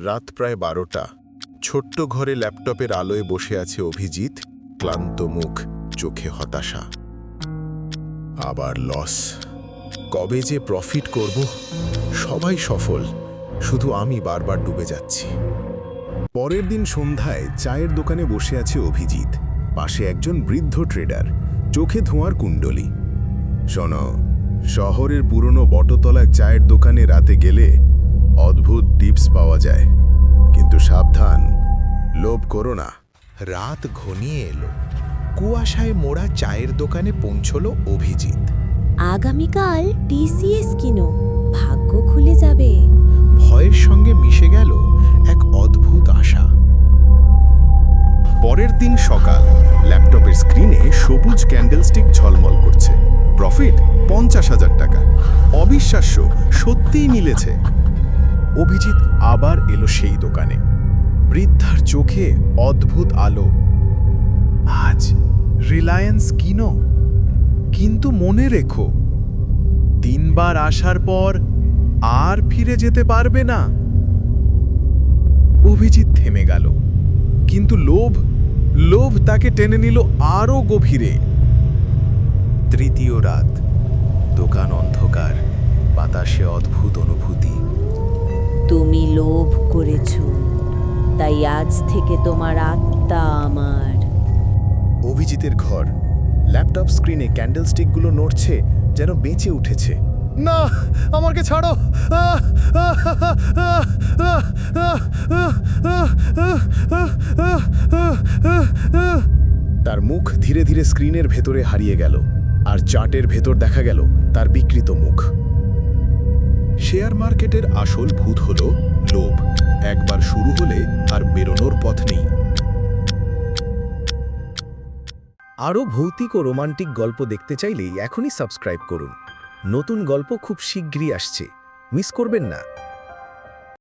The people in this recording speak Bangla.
রাত প্রায় 12টা। ছোট্ট ঘরে ল্যাপটপের আলোয় বসে আছে অভিজিৎ, ক্লান্ত মুখ, চোখে হতাশা। আবার লস। কবে যে প্রফিট করব? সবাই সফল, শুধু আমি বারবার ডুবে যাচ্ছি। পরের দিন সন্ধ্যায় চায়ের দোকানে বসে আছে অভিজিৎ, পাশে একজন বৃদ্ধ ট্রেডার, চোখে ধোঁয়ার কুণ্ডলী। শোনো, শহরের পুরনো বটতলায় চায়ের দোকানে রাতে গেলে অদ্ভুত টিপস পাওয়া যায়, কিন্তু সাবধান, লোভ করো না। রাত ঘনিয়ে এলো, কুয়াশায় মোড়া চায়ের দোকানে পৌঁছল অভিজিৎ। আগামীকাল টিসিএস কিনো, ভাগ্য খুলে যাবে। ভয়ের সঙ্গে মিশে গেল এক অদ্ভুত আশা। পরের দিন সকাল, ল্যাপটপের স্ক্রিনে সবুজ ক্যান্ডেলস্টিক ঝলমল করছে। প্রফিট 50,000 টাকা। অবিশ্বাস্য, সত্যিই মিলেছে। অভিজিৎ আবার এলো সেই দোকানে। বৃদ্ধার চোখে অদ্ভুত আলো। আজ রিলায়েন্স কিনো, কিন্তু মনে রেখো, 3 বার আসার পর আর ফিরে যেতে পারবে না। অভিজিৎ থেমে গেল, কিন্তু লোভ তাকে টেনে নিল আরও গভীরে। তৃতীয় রাত, দোকান অন্ধকার, বাতাসে অদ্ভুত অনুভূতি। তুমি লোভ করেছো, তাই আজ থেকে তোমার আত্মা আমার। অভিজিতের ঘর, ল্যাপটপ স্ক্রিনে ক্যান্ডেলস্টিকগুলো নড়ছে, যেন বেঁচে উঠেছে। না, আমাকে ছাড়ো। তার মুখ ধীরে ধীরে স্ক্রিনের ভেতরে হারিয়ে গেল, আর চার্টের ভেতর দেখা গেল তার বিকৃত মুখ। শেয়ার মার্কেটের আসল ভূত হল লোভ। একবার শুরু হলে আর বেরোনোর পথ নেই। আরও ভৌতিক ও রোমান্টিক গল্প দেখতে চাইলেই এখনই সাবস্ক্রাইব করুন। নতুন গল্প খুব শীঘ্রই আসছে, মিস করবেন না।